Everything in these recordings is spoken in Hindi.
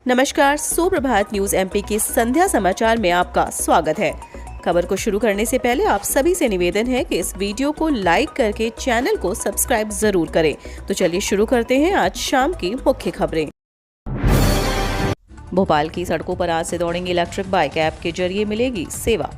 नमस्कार, सुप्रभात न्यूज एमपी के संध्या समाचार में आपका स्वागत है। खबर को शुरू करने से पहले आप सभी से निवेदन है कि इस वीडियो को लाइक करके चैनल को सब्सक्राइब जरूर करें। तो चलिए शुरू करते हैं आज शाम की मुख्य खबरें। भोपाल की सड़कों पर आज से दौड़ेंगी इलेक्ट्रिक बाइक, ऐप के जरिए मिलेगी सेवा।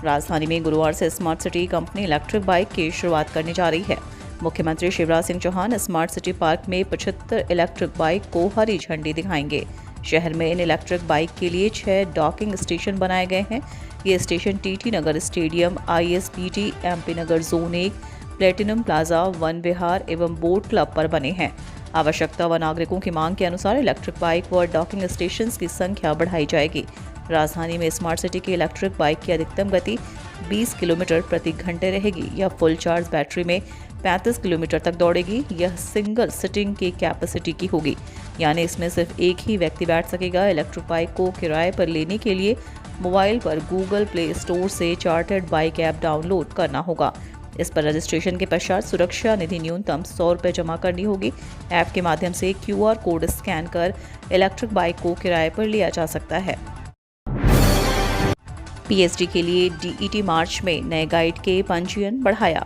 राजधानी में गुरुवार से smart city company electric bike की शुरुआत करने जा रही है। मुख्यमंत्री Shivraj Singh Chouhan smart city park में 75 इलेक्ट्रिक बाइक को हरी झंडी दिखाएंगे। शहर में इन इलेक्ट्रिक बाइक के लिए 6 डॉकिंग स्टेशन बनाए गए हैं। ये स्टेशन टीटी नगर स्टेडियम, ISBT, MP नगर जोन 1, प्लेटिनम प्लाजा, वन विहार एवं बोट क्लब पर बने हैं। आवश्यकता व नागरिकों की मांग के अनुसार इलेक्ट्रिक बाइक व डॉकिंग स्टेशन की संख्या बढ़ाई जाएगी। राजधानी में स्मार्ट सिटी की इलेक्ट्रिक बाइक की अधिकतम गति 20 किलोमीटर प्रति घंटे रहेगी। यह फुल चार्ज बैटरी में 35 किलोमीटर तक दौड़ेगी। यह सिंगल सिटिंग की कैपेसिटी की होगी, यानी इसमें सिर्फ एक ही व्यक्ति बैठ सकेगा। इलेक्ट्रिक बाइक को किराए पर लेने के लिए मोबाइल पर गूगल प्ले स्टोर से चार्टर्ड बाइक ऐप डाउनलोड करना होगा। इस पर रजिस्ट्रेशन के पश्चात सुरक्षा निधि न्यूनतम 100 रुपये जमा करनी होगी। ऐप के माध्यम से QR कोड स्कैन कर इलेक्ट्रिक बाइक को किराए पर लिया जा सकता है। PhD के लिए DET मार्च में नए गाइड के पंजीयन बढ़ाया।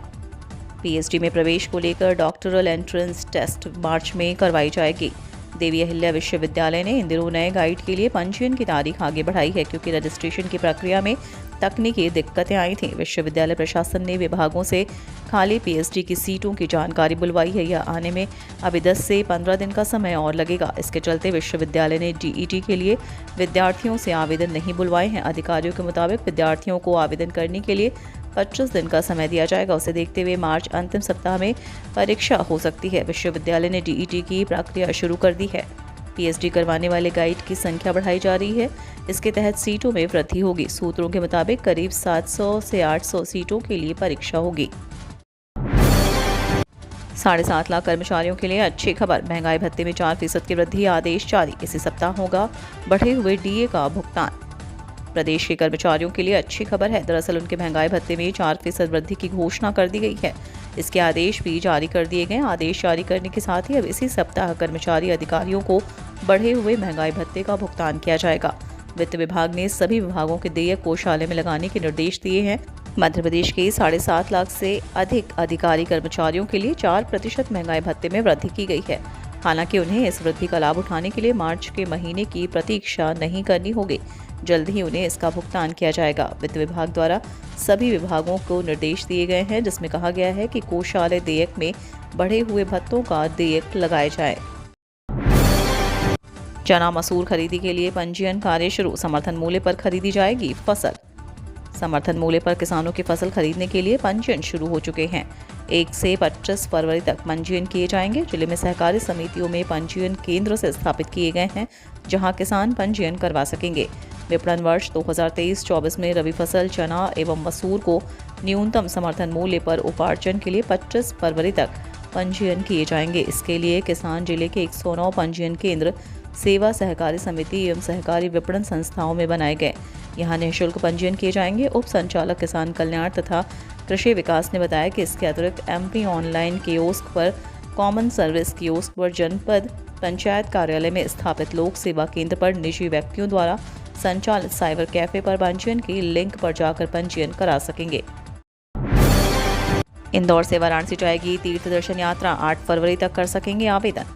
PhD में प्रवेश को लेकर डॉक्टरल एंट्रेंस टेस्ट मार्च में करवाई जाएगी। देवी अहिल्या विश्वविद्यालय ने इन दिनों नए गाइड के लिए पंजीयन की तारीख आगे बढ़ाई है, क्योंकि रजिस्ट्रेशन की प्रक्रिया में तकनीकी दिक्कतें आई थीं। विश्वविद्यालय प्रशासन ने विभागों से खाली PhD की सीटों की जानकारी बुलवाई है। यह आने में अभी 10 से 15 दिन का समय और लगेगा। इसके चलते विश्वविद्यालय ने DET के लिए विद्यार्थियों से आवेदन नहीं बुलवाए हैं। अधिकारियों के मुताबिक विद्यार्थियों को आवेदन करने के लिए 25 दिन का समय दिया जाएगा। उसे देखते हुए मार्च अंतिम सप्ताह में परीक्षा हो सकती है। विश्वविद्यालय ने DET की प्रक्रिया शुरू कर दी है। PhD करवाने वाले गाइड की संख्या बढ़ाई जा रही है। इसके तहत सीटों में वृद्धि होगी। सूत्रों के मुताबिक करीब 700 से 800 सीटों के लिए परीक्षा होगी। 7.5 लाख कर्मचारियों के लिए अच्छी खबर। महंगाई भत्ते में 4% की वृद्धि, आदेश जारी। इसी सप्ताह होगा बढ़े हुए DA का भुगतान। प्रदेश के कर्मचारियों के लिए अच्छी खबर है। दरअसल उनके महंगाई भत्ते में 4% वृद्धि की घोषणा कर दी गई है। इसके आदेश भी जारी कर दिए गए। आदेश जारी करने के साथ ही अब इसी सप्ताह कर्मचारी अधिकारियों को बढ़े हुए महंगाई भत्ते का भुगतान किया जाएगा। वित्त विभाग ने सभी विभागों के देयक कोषालय में लगाने के निर्देश दिए हैं। मध्य प्रदेश के 7.5 लाख से अधिक अधिकारी कर्मचारियों के लिए 4% महंगाई भत्ते में वृद्धि की गई है। हालांकि उन्हें इस वृद्धि का लाभ उठाने के लिए मार्च के महीने की प्रतीक्षा नहीं करनी होगी। जल्द ही उन्हें इसका भुगतान किया जाएगा। वित्त विभाग द्वारा सभी विभागों को निर्देश दिए गए हैं, जिसमें कहा गया है कि कोषालय देयक में बढ़े हुए भत्तों का देयक लगाए जाए। चना मसूर खरीदी के लिए पंजीयन कार्य शुरू। समर्थन मूल्य पर खरीदी जाएगी फसल। समर्थन मूल्य पर किसानों की फसल खरीदने के लिए पंजीयन शुरू हो चुके हैं। 1 से 25 फरवरी तक पंजीयन किए जाएंगे। जिले में सहकारी समितियों में पंजीयन केंद्र से स्थापित किए गए हैं, जहां किसान पंजीयन करवा सकेंगे। विपणन वर्ष 2023-24 में रबी फसल चना एवं मसूर को न्यूनतम समर्थन मूल्य पर उपार्जन के लिए 25 फरवरी तक पंजीयन किए जाएंगे। इसके लिए किसान जिले के 109 पंजीयन केंद्र सेवा सहकारी समिति एवं सहकारी विपणन संस्थाओं में बनाए गए। यहाँ निःशुल्क पंजीयन किए जाएंगे। उप संचालक किसान कल्याण तथा कृषि विकास ने बताया कि इसके अतिरिक्त MP ऑनलाइन कियोस्क पर, कॉमन सर्विस कियोस्क पर, जनपद पंचायत कार्यालय में स्थापित लोक सेवा केंद्र पर, निजी व्यक्तियों द्वारा संचालित साइबर कैफे पर पंजीयन की लिंक पर जाकर पंजीयन करा सकेंगे। इंदौर से वाराणसी जाएगी तीर्थ दर्शन यात्रा, 8 फरवरी तक कर सकेंगे आवेदन।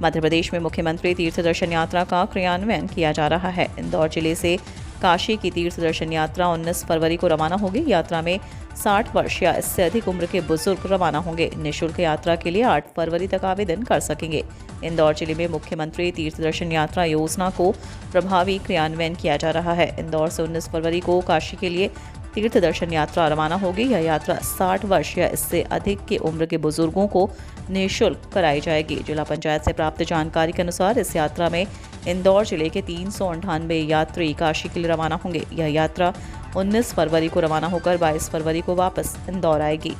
मध्य प्रदेश में मुख्यमंत्री तीर्थ दर्शन यात्रा का क्रियान्वयन किया जा रहा है। इंदौर जिले से काशी की तीर्थ दर्शन यात्रा 19 फरवरी को रवाना होगी। यात्रा में 60 वर्ष या इससे अधिक उम्र के बुजुर्ग रवाना होंगे। निःशुल्क यात्रा के लिए 8 फरवरी तक आवेदन कर सकेंगे। इंदौर जिले में मुख्यमंत्री तीर्थ दर्शन यात्रा योजना को प्रभावी क्रियान्वयन किया जा रहा है। इंदौर से 19 फरवरी को काशी के लिए तीर्थ दर्शन यात्रा रवाना होगी। यह यात्रा 60 वर्ष या इससे अधिक की उम्र के बुजुर्गों को निःशुल्क कराई जाएगी। जिला पंचायत से प्राप्त जानकारी के अनुसार इस यात्रा में इंदौर जिले के 398 यात्री काशी के लिए रवाना होंगे। यह यात्रा 19 फरवरी को रवाना होकर 22 फरवरी को वापस इंदौर आएगी।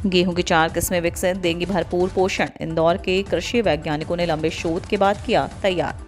गेहूं की 4 किस्में विकसित, देंगी भरपूर पोषण। इंदौर के कृषि वैज्ञानिकों ने लंबे शोध के बाद किया तैयार।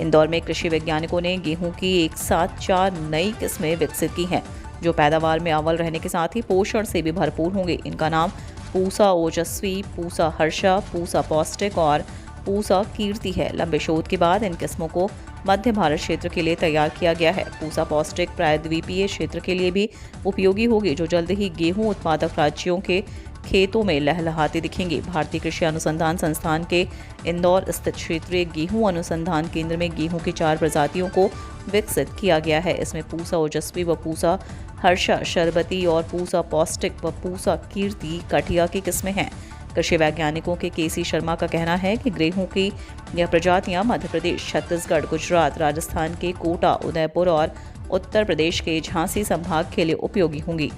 इंदौर में कृषि वैज्ञानिकों ने गेहूं की एक साथ 4 नई किस्में विकसित की हैं, जो पैदावार में अव्वल रहने के साथ ही पोषण से भी भरपूर होंगे। इनका नाम पूसा ओजस्वी, पूसा हर्षा, पूसा पौष्टिक और पूसा कीर्ति है। लंबे शोध के बाद इन किस्मों को मध्य भारत क्षेत्र के लिए तैयार किया गया है। पूसा पौष्टिक प्रायद्वीपीय क्षेत्र के लिए भी उपयोगी होगी, जो जल्द ही गेहूं उत्पादक राज्यों के खेतों में लहलहाते दिखेंगे। भारतीय कृषि अनुसंधान संस्थान के इंदौर स्थित क्षेत्रीय गेहूं अनुसंधान केंद्र में गेहूं की 4 प्रजातियों को विकसित किया गया है। इसमें पूसा ओजस्वी व पूसा हर्षा शरबती और पूसा पौष्टिक व पूसा कीर्ति कठिया की किस्में हैं। कृषि वैज्ञानिकों के केसी शर्मा का कहना है कि गेहूं की यह प्रजातियां मध्य प्रदेश, छत्तीसगढ़, गुजरात, राजस्थान के कोटा, उदयपुर और उत्तर प्रदेश के झांसी संभाग के लिए उपयोगी होंगी।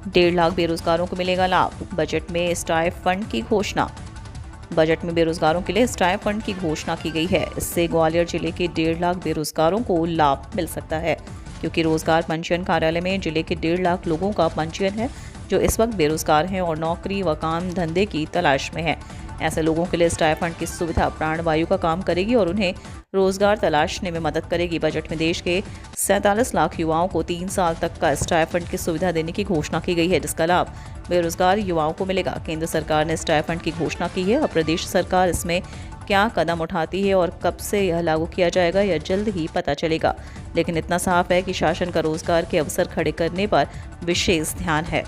1.5 लाख बेरोजगारों को मिलेगा लाभ। बजट में स्टाइप फंड की घोषणा। बजट में बेरोजगारों के लिए स्टाइप फंड की घोषणा की गई है। इससे ग्वालियर जिले के 1.5 लाख बेरोजगारों को लाभ मिल सकता है, क्योंकि रोजगार पंजीयन कार्यालय में जिले के 1.5 लाख लोगों का पंजीयन है जो इस वक्त बेरोजगार हैं और नौकरी व काम धंधे की तलाश में है। ऐसे लोगों के लिए स्टाइपेंड की सुविधा प्राणवायु का काम करेगी और उन्हें रोजगार तलाशने में मदद करेगी। बजट में देश के 47 लाख युवाओं को 3 साल तक का स्टाइपेंड की सुविधा देने की घोषणा की गई है, जिसका लाभ बेरोजगार युवाओं को मिलेगा। केंद्र सरकार ने स्टाइपेंड की घोषणा की है। अब प्रदेश सरकार इसमें क्या कदम उठाती है और कब से यह लागू किया जाएगा, यह जल्द ही पता चलेगा। लेकिन इतना साफ है कि शासन का रोजगार के अवसर खड़े करने पर विशेष ध्यान है।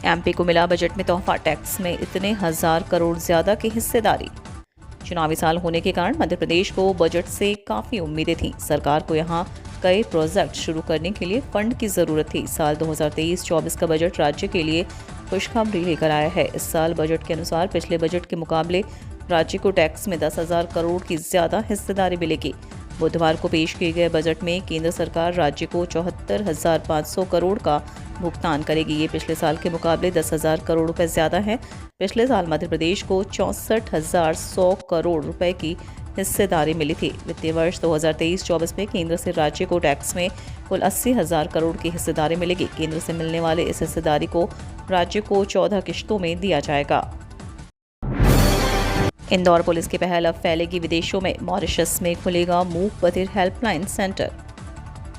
एमपी को मिला बजट में तोहफा। टैक्स में इतने 1000 करोड़ ज्यादा की हिस्सेदारी। चुनावी साल होने के कारण मध्य प्रदेश को बजट से काफी उम्मीदें थीं। सरकार को यहां कई प्रोजेक्ट शुरू करने के लिए फंड की जरूरत थी। साल 2023-24 का बजट राज्य के लिए खुशखबरी लेकर आया है। इस साल बजट के अनुसार पिछले बजट के मुकाबले राज्य को टैक्स में 10,000 करोड़ की ज्यादा हिस्सेदारी मिलेगी। बुधवार को पेश किए गए बजट में केंद्र सरकार राज्य को 74,500 करोड़ का भुगतान करेगी। ये पिछले साल के मुकाबले 10,000 करोड़ रुपए ज्यादा है। पिछले साल मध्य प्रदेश को 64,100 करोड़ रुपए की हिस्सेदारी मिली थी। वित्तीय वर्ष 2023-24 में केंद्र से राज्य को टैक्स में कुल 80,000 करोड़ की हिस्सेदारी मिलेगी। केंद्र से मिलने वाले इस हिस्सेदारी को राज्य को 14 किश्तों में दिया जाएगा। इंदौर पुलिस की पहल अब फैलेगी विदेशों में। मॉरिशस में खुलेगा मूक बधिर हेल्पलाइन सेंटर।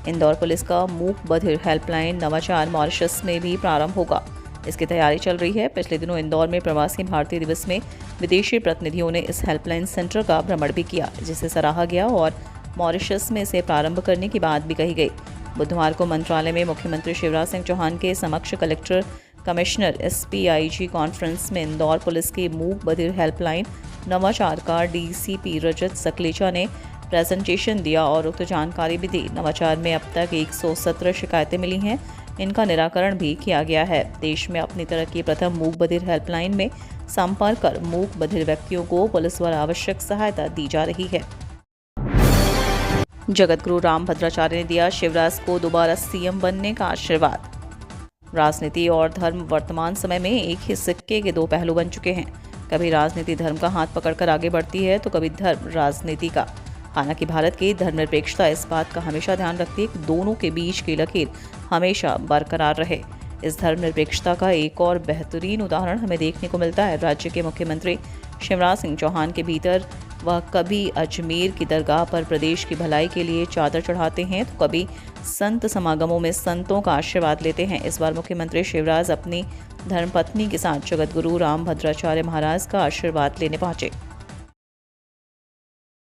इंदौर पुलिस का मूक बधिर हेल्पलाइन नवाचार मॉरिशस में भी प्रारंभ होगा। इसकी तैयारी चल रही है। पिछले दिनों इंदौर में प्रवासी भारतीय दिवस में विदेशी प्रतिनिधियों ने इस हेल्पलाइन सेंटर का भ्रमण भी किया, जिसे सराहा गया और मॉरिशस में इसे प्रारंभ करने की बात भी कही गई। बुधवार को मंत्रालय में मुख्यमंत्री शिवराज सिंह चौहान के समक्ष कलेक्टर, कमिश्नर, एसपीआईजी कॉन्फ्रेंस में इंदौर पुलिस की मूक बधिर हेल्पलाइन नवाचार का डीसीपी रजत सकलेचा ने प्रेजेंटेशन दिया और उक्त जानकारी भी दी। नवाचार में अब तक 117 शिकायतें मिली हैं। इनका निराकरण भी किया गया है। देश में अपनी तरह की प्रथम मूक बधिर हेल्पलाइन में संपर्क कर मूक बधिर व्यक्तियों को पुलिस द्वारा आवश्यक सहायता दी जा रही है। जगतगुरु रामभद्राचार्य ने दिया शिवराज को दोबारा सीएम बनने का आशीर्वाद। राजनीति और धर्म वर्तमान समय में एक ही सिक्के के 2 पहलू बन चुके हैं। कभी राजनीति धर्म का हाथ पकड़कर आगे बढ़ती है तो कभी धर्म राजनीति का। हालांकि भारत की धर्मनिरपेक्षता इस बात का हमेशा ध्यान रखती है कि दोनों के बीच की लकीर हमेशा बरकरार रहे। इस धर्मनिरपेक्षता का एक और बेहतरीन उदाहरण हमें देखने को मिलता है राज्य के मुख्यमंत्री शिवराज सिंह चौहान के भीतर। वह कभी अजमेर की दरगाह पर प्रदेश की भलाई के लिए चादर चढ़ाते हैं तो कभी संत समागमों में संतों का आशीर्वाद लेते हैं। इस बार मुख्यमंत्री शिवराज अपनी धर्मपत्नी के साथ जगतगुरु रामभद्राचार्य महाराज का आशीर्वाद लेने पहुंचे।